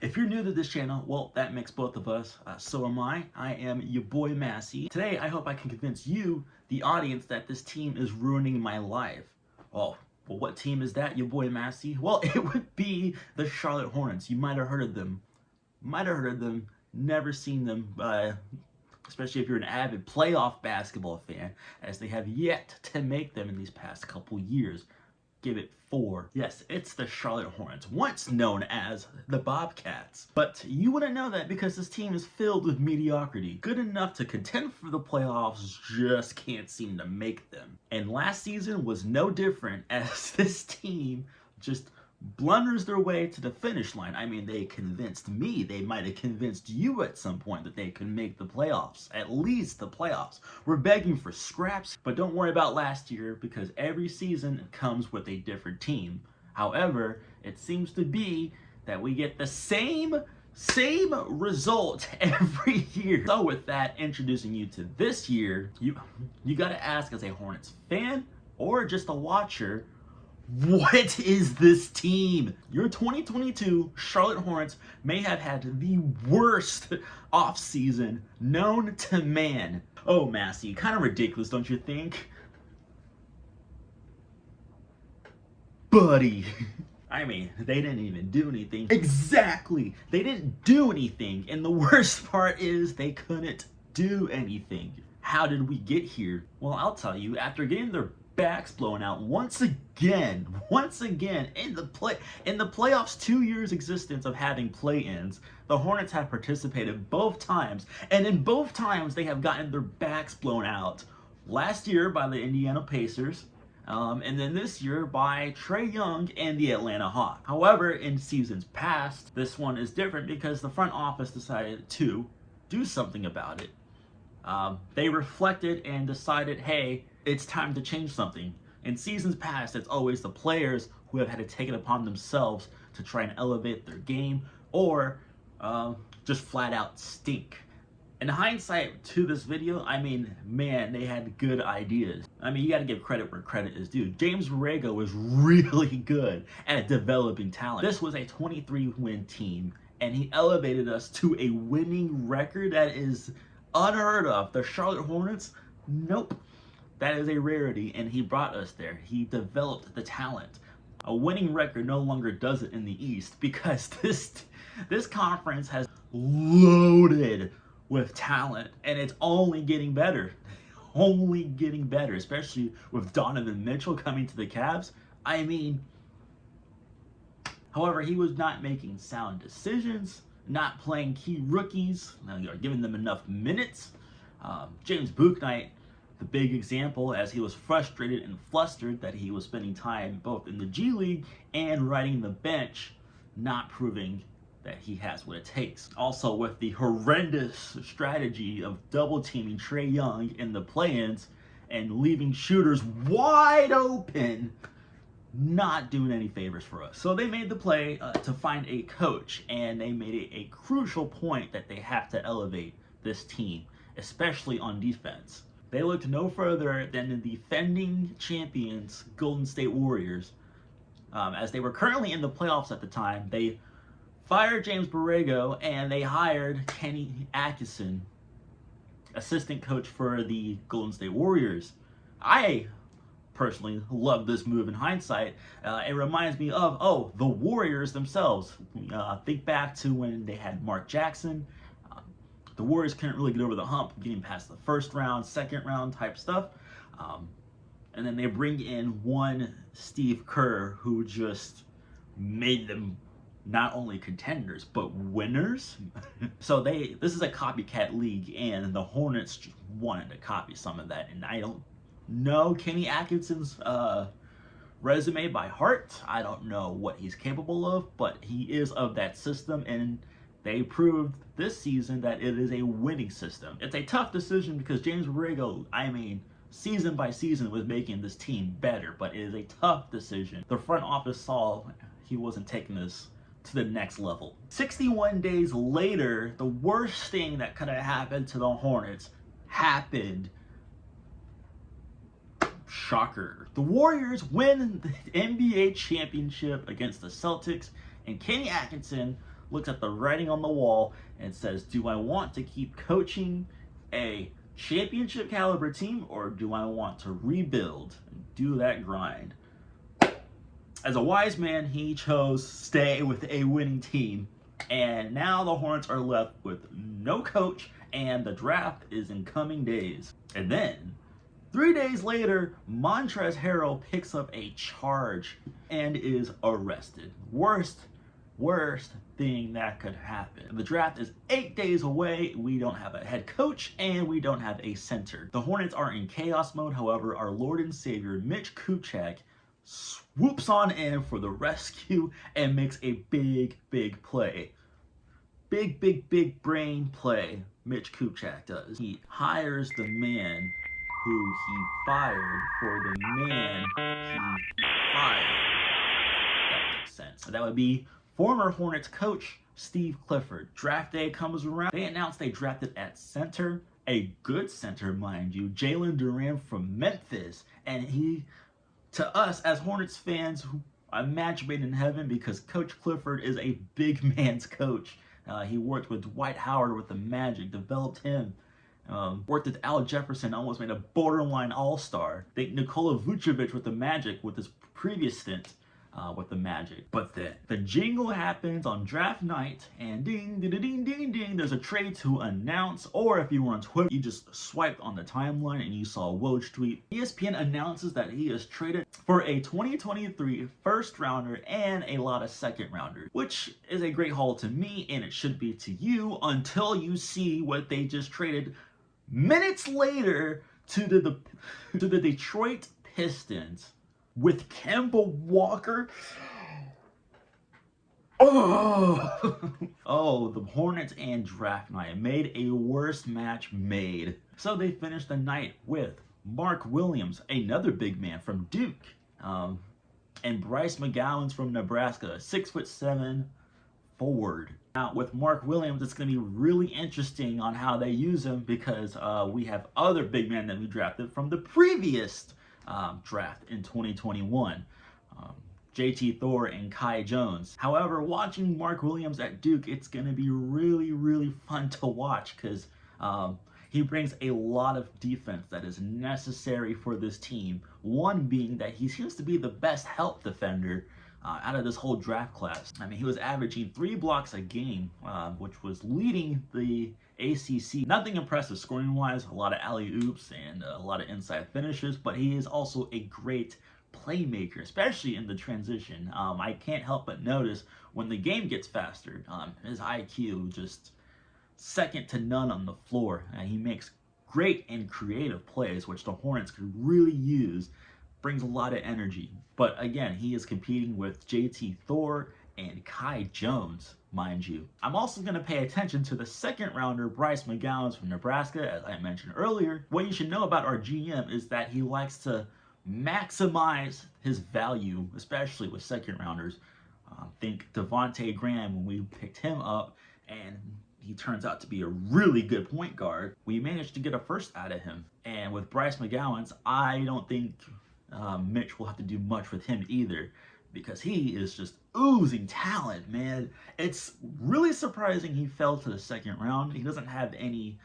If you're new to this channel, well, that makes both of us. So am I. I am your boy Massey. Today, I hope I can convince you, the audience, that this team is ruining my life. Oh, well, what team is that, your boy Massey? Well, it would be the Charlotte Hornets. You might have heard of them. Never seen them, especially if you're an avid playoff basketball fan, as they have yet to make them in these past couple years. Give it 4. Yes, it's the Charlotte Hornets, once known as the Bobcats. But you wouldn't know that because this team is filled with mediocrity. Good enough to contend for the playoffs, just can't seem to make them. And last season was no different, as this team just blunders their way to the finish line. I mean, they convinced me, they might have convinced you at some point that they could make the playoffs, at least the playoffs. We're begging for scraps, but don't worry about last year because every season comes with a different team. However, it seems to be that we get the same result every year. So with that, introducing you to this year, you gotta ask, as a Hornets fan or just a watcher, what is this team? Your 2022 Charlotte Hornets may have had the worst offseason known to man. Oh, Massey, kind of ridiculous, don't you think? Buddy. I mean, they didn't even do anything. Exactly. They didn't do anything. And the worst part is they couldn't do anything. How did we get here? Well, I'll tell you, after getting their backs blown out once again in the playoffs, 2 years existence of having play-ins, the Hornets have participated both times, and in both times they have gotten their backs blown out. Last year by the Indiana Pacers, and then this year by Trae Young and the Atlanta Hawks. However, in seasons past, this one is different because the front office decided to do something about it. They reflected and decided, hey, it's time to change something. In seasons past, it's always the players who have had to take it upon themselves to try and elevate their game or just flat out stink. In hindsight to this video, I mean, man, they had good ideas. I mean, you got to give credit where credit is due. James Borrego was really good at developing talent. This was a 23-win team, and he elevated us to a winning record that is unheard of. The Charlotte Hornets, nope. That is a rarity, and he brought us there. He developed the talent. A winning record no longer does it in the East because this conference has loaded with talent, and it's only getting better. Only getting better, especially with Donovan Mitchell coming to the Cavs. I mean, however, he was not making sound decisions, not playing key rookies, giving them enough minutes. James Bouknight, the big example, as he was frustrated and flustered that he was spending time both in the G League and riding the bench, not proving that he has what it takes. Also, with the horrendous strategy of double teaming Trae Young in the play-ins and leaving shooters wide open, not doing any favors for us. So they made the play to find a coach, and they made it a crucial point that they have to elevate this team, especially on defense. They looked no further than the defending champions Golden State Warriors. As they were currently in the playoffs at the time, they fired James Borrego and they hired Kenny Atkinson, assistant coach for the Golden State Warriors. I personally love this move in hindsight. It reminds me of, the Warriors themselves. Think back to when they had Mark Jackson. The Warriors couldn't really get over the hump, getting past the first round, second round type stuff. And then they bring in one Steve Kerr who just made them not only contenders, but winners. So this is a copycat league, and the Hornets wanted to copy some of that. And I don't know Kenny Atkinson's resume by heart. I don't know what he's capable of, but he is of that system, and they proved this season that it is a winning system. It's a tough decision because James Borrego, I mean, season by season was making this team better, but it is a tough decision. The front office saw he wasn't taking this to the next level. 61 days later, the worst thing that could have happened to the Hornets happened. Shocker. The Warriors win the NBA championship against the Celtics, and Kenny Atkinson looks at the writing on the wall and says, do I want to keep coaching a championship caliber team, or do I want to rebuild and do that grind? As a wise man, he chose stay with a winning team, and now the Hornets are left with no coach, and the draft is in coming days. And then 3 days later, Montrezl Harrell picks up a charge and is arrested. Worst thing that could happen. The draft is 8 days away. We don't have a head coach and we don't have a center. The Hornets are in chaos mode. However, our Lord and Savior Mitch Kupchak swoops on in for the rescue and makes a big play. Big brain play Mitch Kupchak does. He hires the man who he fired for the man he fired. That makes sense. That would be former Hornets coach Steve Clifford. Draft day comes around. They announced they drafted at center, a good center, mind you, Jalen Duran from Memphis. And he, to us as Hornets fans, a match made in heaven, because Coach Clifford is a big man's coach. He worked with Dwight Howard with the Magic, developed him. Worked with Al Jefferson, almost made a borderline all-star. I think Nikola Vucevic with the Magic with his previous stint with the Magic. But then the jingle happens on draft night, and ding, ding, ding, ding, ding, there's a trade to announce. Or if you were on Twitter, you just swiped on the timeline and you saw Woj tweet. ESPN announces that he is traded for a 2023 first rounder and a lot of second rounders, which is a great haul to me, and it should be to you, until you see what they just traded minutes later to the Detroit Pistons with Kemba Walker. Oh, the Hornets and draft night made a worst match made. So they finished the night with Mark Williams, another big man from Duke, and Bryce McGowens from Nebraska, a 6'7" forward. Now with Mark Williams, it's going to be really interesting on how they use him, because we have other big men that we drafted from the previous draft in 2021. JT Thor and Kai Jones. However, watching Mark Williams at Duke, it's going to be really fun to watch, because he brings a lot of defense that is necessary for this team. One being that he seems to be the best help defender out of this whole draft class. I mean, he was averaging 3 blocks a game, which was leading the ACC. Nothing impressive scoring-wise, a lot of alley-oops and a lot of inside finishes, but he is also a great playmaker, especially in the transition. I can't help but notice when the game gets faster, his IQ just second to none on the floor. He makes great and creative plays, which the Hornets could really use. Brings a lot of energy. But again, he is competing with JT Thor and Kai Jones, mind you. I'm also going to pay attention to the second rounder, Bryce McGowens from Nebraska, as I mentioned earlier. What you should know about our GM is that he likes to maximize his value, especially with second rounders. Think Devontae Graham when we picked him up, and he turns out to be a really good point guard. We managed to get a first out of him. And with Bryce McGowens, I don't think Mitch will have to do much with him either, because he is just oozing talent, man. It's really surprising he fell to the second round. He doesn't have any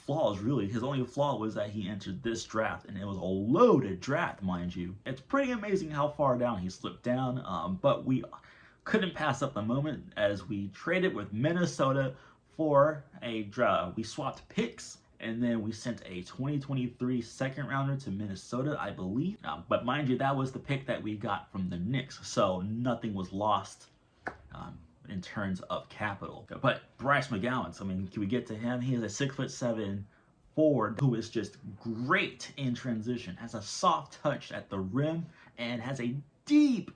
flaws, really. His only flaw was that he entered this draft, and it was a loaded draft, mind you. It's pretty amazing how far down he slipped down, but we couldn't pass up the moment as we traded with Minnesota for a draft. We swapped picks, and then we sent a 2023 second rounder to Minnesota, I believe. But mind you, that was the pick that we got from the Knicks, so nothing was lost in terms of capital. But Bryce McGowens, I mean, can we get to him? He is a 6'7" forward who is just great in transition, has a soft touch at the rim, and has a deep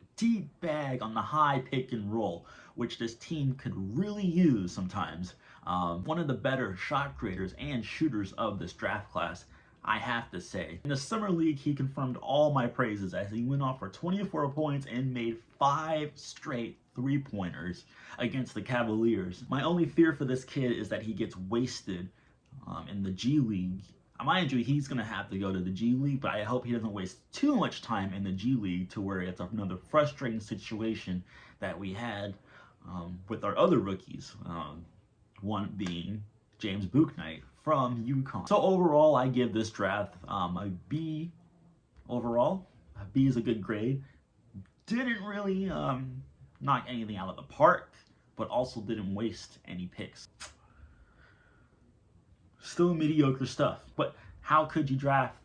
bag on the high pick and roll, which this team could really use sometimes. One of the better shot creators and shooters of this draft class, I have to say. In the summer league, he confirmed all my praises as he went off for 24 points and made 5 straight three-pointers against the Cavaliers. My only fear for this kid is that he gets wasted in the G League. Mind you, he's going to have to go to the G League, but I hope he doesn't waste too much time in the G League to where it's another frustrating situation that we had with our other rookies, one being James Bouknight from UConn. So overall, I give this draft a B overall. A B is a good grade. Didn't really knock anything out of the park, but also didn't waste any picks. Still mediocre stuff, but how could you draft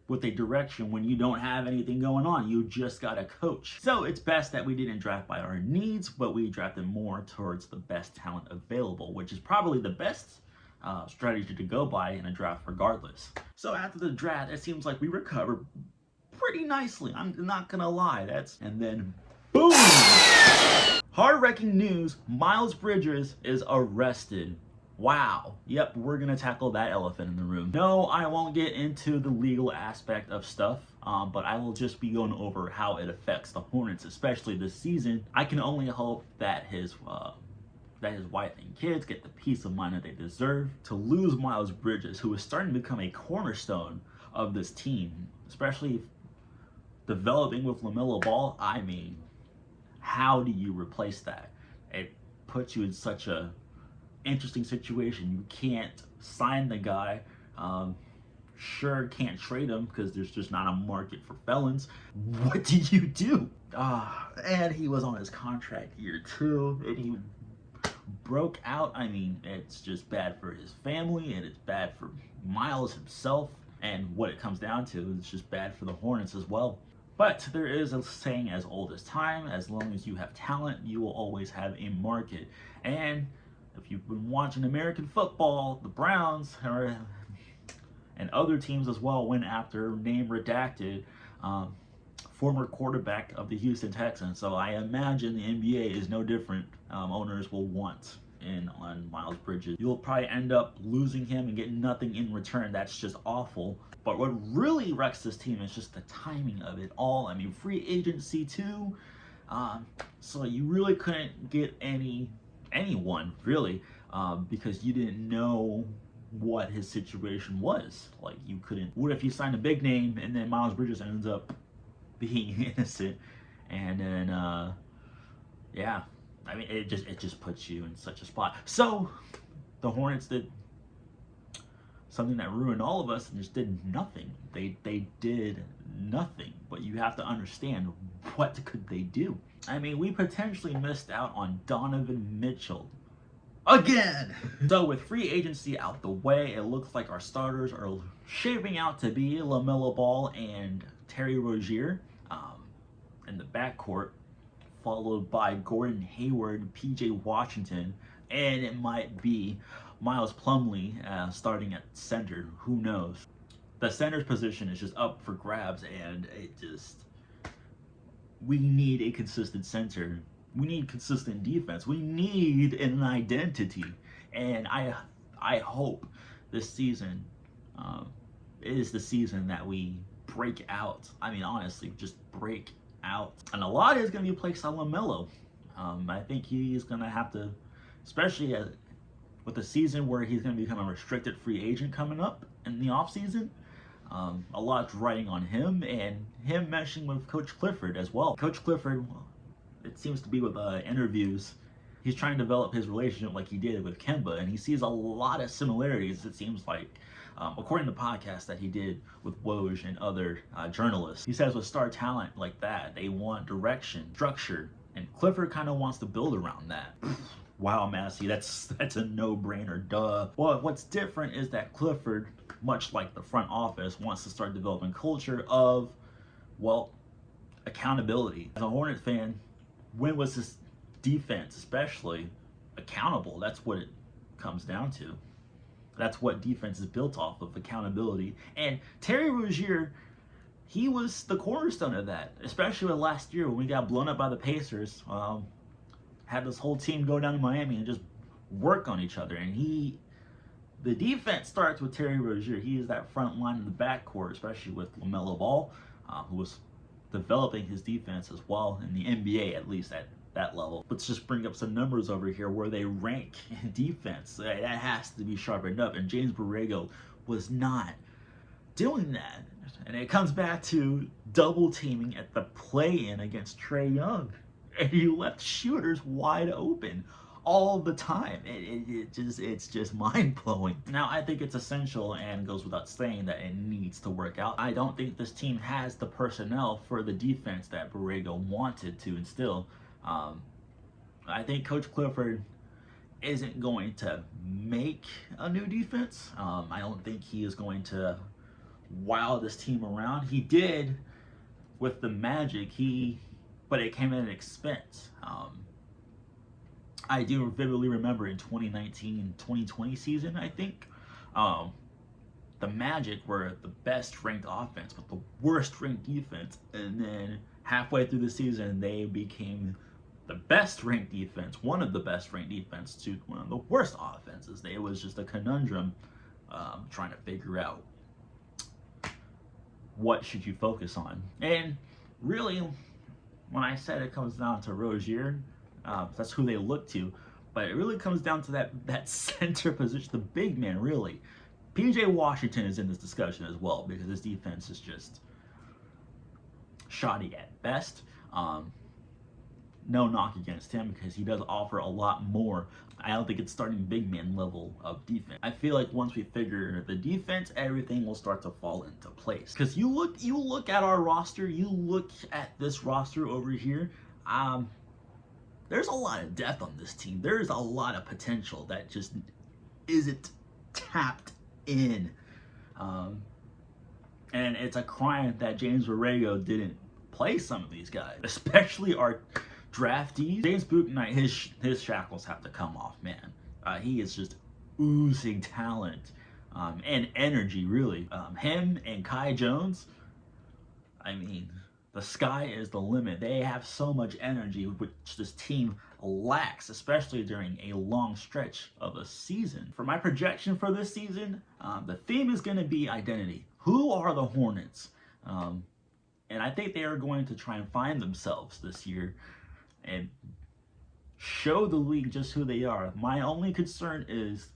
with a direction when you don't have anything going on? You just got a coach. So it's best that we didn't draft by our needs, but we drafted more towards the best talent available, which is probably the best strategy to go by in a draft regardless. So after the draft, it seems like we recovered pretty nicely. I'm not gonna lie. And then boom! Heart-wrecking news, Miles Bridges is arrested. Wow. Yep, we're going to tackle that elephant in the room. No, I won't get into the legal aspect of stuff, but I will just be going over how it affects the Hornets, especially this season. I can only hope that his wife and kids get the peace of mind that they deserve. To lose Miles Bridges, who is starting to become a cornerstone of this team, especially developing with LaMelo Ball, I mean, how do you replace that? It puts you in such a interesting situation. You can't sign the guy. Sure, can't trade him because there's just not a market for felons. What do you do? And he was on his contract year 2, and he broke out. I mean, it's just bad for his family, and it's bad for Miles himself. And what it comes down to is just bad for the Hornets as well. But there is a saying as old as time: as long as you have talent, you will always have a market. And if you've been watching American football, the Browns and other teams as well went after, name redacted, former quarterback of the Houston Texans. So I imagine the NBA is no different. Owners will want in on Miles Bridges. You'll probably end up losing him and getting nothing in return. That's just awful. But what really wrecks this team is just the timing of it all. I mean, free agency too. So you really couldn't get anyone really, because you didn't know what his situation was. Like, you couldn't. What if you signed a big name and then Miles Bridges ends up being innocent, and then yeah, I mean, it just puts you in such a spot. So the Hornets did something that ruined all of us and just did nothing. They did nothing. But you have to understand, what could they do? I mean, we potentially missed out on Donovan Mitchell again. So with free agency out the way, it looks like our starters are shaping out to be LaMelo Ball and Terry Rozier in the backcourt, followed by Gordon Hayward, PJ Washington, and it might be Miles Plumlee starting at center. Who knows? The center's position is just up for grabs, and we need a consistent center. We need consistent defense. We need an identity. And I hope this season is the season that we break out. I mean, honestly, just break out. And a lot is going to be placed on LaMelo. I think he's going to have to, especially with the season where he's going to become a restricted free agent coming up in the offseason. A lot's riding on him, and him meshing with Coach Clifford as well. Coach Clifford, it seems to be with interviews, he's trying to develop his relationship like he did with Kemba, and he sees a lot of similarities, it seems like, according to podcasts that he did with Woj and other journalists. He says with star talent like that, they want direction, structure, and Clifford kind of wants to build around that. Wow, Massey, that's a no-brainer, duh. Well, what's different is that Clifford, much like the front office, wants to start developing culture of, well, accountability. As a Hornet fan, when was this defense especially accountable? That's what it comes down to. That's what defense is built off of, accountability. And Terry Rozier, he was the cornerstone of that, especially with last year when we got blown up by the Pacers. Had this whole team go down to Miami and just work on each other. And the defense starts with Terry Rozier. He is that front line in the backcourt, especially with LaMelo Ball, who was developing his defense as well in the NBA, at least at that level. Let's just bring up some numbers over here where they rank in defense. That has to be sharpened up, and James Borrego was not doing that. And it comes back to double teaming at the play-in against Trae Young. and you left shooters wide open all the time. It's just mind blowing. Now I think it's essential and goes without saying that it needs to work out. I don't think this team has the personnel for the defense that Borrego wanted to instill. I think Coach Clifford isn't going to make a new defense. I don't think he is going to wow this team around. He did with the Magic, but it came at an expense. I do vividly remember in 2019-2020 season, I think, the Magic were the best ranked offense, but the worst ranked defense. And then halfway through the season, they became the best ranked defense, one of the best ranked defense, to one of the worst offenses. It was just a conundrum trying to figure out what should you focus on. And really, when I said it comes down to Rozier, that's who they look to, but it really comes down to that center position, the big man, really. PJ Washington is in this discussion as well, because his defense is just shoddy at best. No knock against him, because he does offer a lot more. I don't think it's starting big man level of defense. I feel like once we figure the defense, everything will start to fall into place. Because you look at our roster, you look at this roster over here, there's a lot of depth on this team. There's a lot of potential that just isn't tapped in. And it's a crime that James Borrego didn't play some of these guys, especially our draftees. James Bouknight, his shackles have to come off, man. He is just oozing talent and energy, really. Him and Kai Jones, I mean, the sky is the limit. They have so much energy, which this team lacks, especially during a long stretch of a season. For my projection for this season, the theme is going to be identity. Who are the Hornets? And I think they are going to try and find themselves this year and show the league just who they are. My only concern is,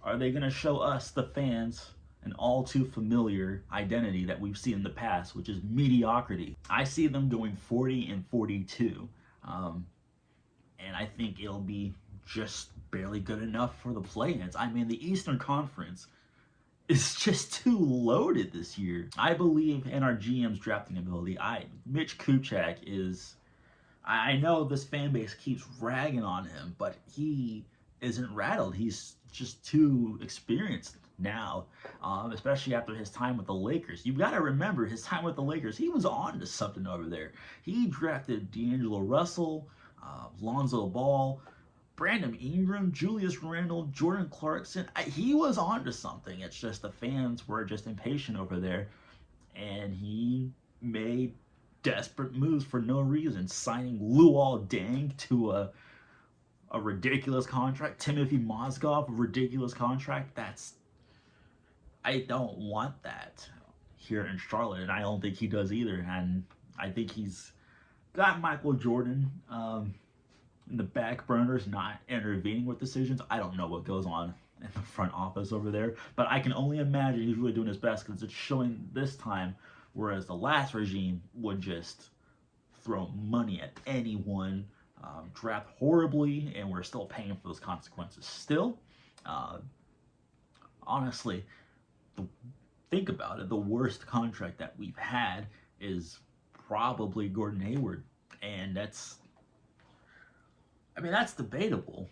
are they going to show us, the fans, an all too familiar identity that we've seen in the past, which is mediocrity? I see them going 40-42, and I think it'll be just barely good enough for the play-ins. I mean, the Eastern Conference is just too loaded this year. I believe in our GM's drafting ability. Mitch Kupchak is, I know this fan base keeps ragging on him, but he isn't rattled. He's just too experienced now, especially after his time with the Lakers. You've got to remember, his time with the Lakers, he was on to something over there. He drafted D'Angelo Russell, Lonzo Ball, Brandon Ingram, Julius Randle, Jordan Clarkson. He was on to something. It's just the fans were just impatient over there, and he made desperate moves for no reason, signing Luol Deng to a ridiculous contract, Timothy Mozgov, a ridiculous contract. I don't want that here in Charlotte, and I don't think he does either. And I think he's got Michael Jordan in the back burners, not intervening with decisions. I don't know what goes on in the front office over there, but I can only imagine he's really doing his best, because it's showing this time, whereas the last regime would just throw money at anyone, draft horribly, and we're still paying for those consequences still. Honestly, think about it, the worst contract that we've had is probably Gordon Hayward, and that's debatable.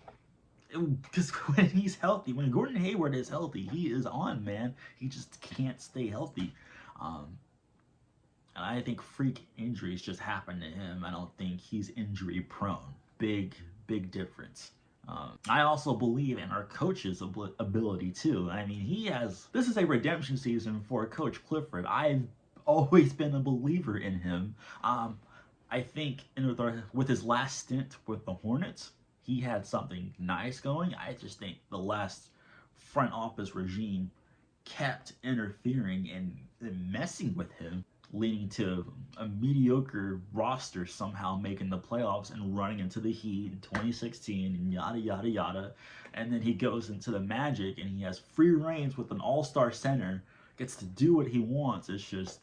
Because when he's healthy, when Gordon Hayward is healthy, he is on, man. He just can't stay healthy. And I think freak injuries just happen to him. I don't think he's injury prone. Big difference. I also believe in our coach's ability too. I mean, this is a redemption season for Coach Clifford. I've always been a believer in him. I think with his last stint with the Hornets, he had something nice going. I just think the last front office regime kept interfering and messing with him, leading to a mediocre roster somehow making the playoffs and running into the Heat in 2016 and yada yada yada. And then he goes into the Magic and he has free reigns with an all-star center, gets to do what he wants. It's just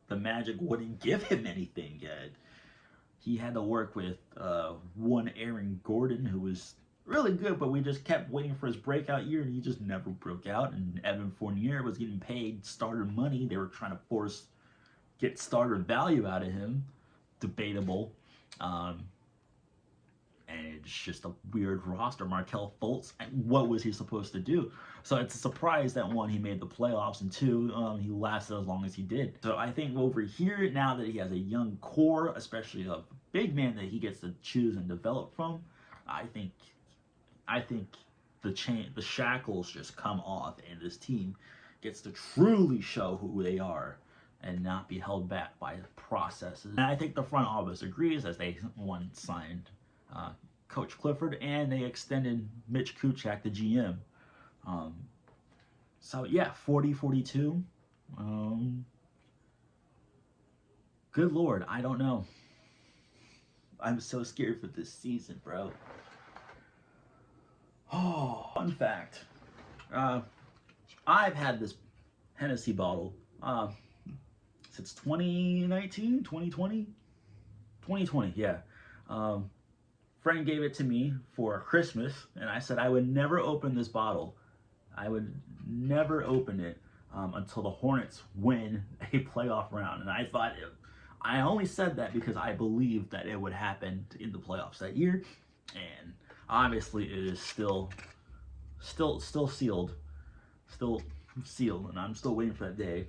the Magic wouldn't give him anything yet. he had to work with one Aaron Gordon, who was really good, but we just kept waiting for his breakout year, and he just never broke out. And Evan Fournier was getting paid starter money. They were trying to get starter value out of him. Debatable. And it's just a weird roster. Markelle Fultz, what was he supposed to do? So it's a surprise that, one, he made the playoffs, and two, he lasted as long as he did. So I think over here, now that he has a young core, especially a big man that he gets to choose and develop from, I think the shackles just come off, and this team gets to truly show who they are and not be held back by processes. And I think the front office agrees, as they signed Coach Clifford, and they extended Mitch Kuchak, the GM. So yeah, 40-42. Good Lord, I don't know. I'm so scared for this season, bro. Oh, fun fact. I've had this Hennessy bottle since 2019, 2020? 2020, yeah. Friend gave it to me for Christmas, and I said I would never open this bottle. I would never open it until the Hornets win a playoff round. And I only said that because I believed that it would happen in the playoffs that year. And obviously it is still sealed. Still sealed, and I'm still waiting for that day.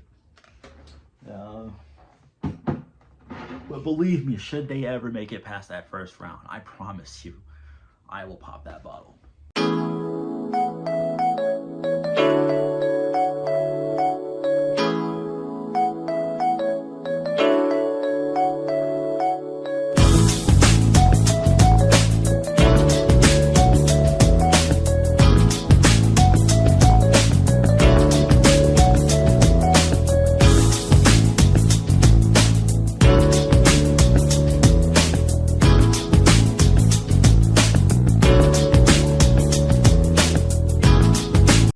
But believe me, should they ever make it past that first round, I promise you, I will pop that bottle.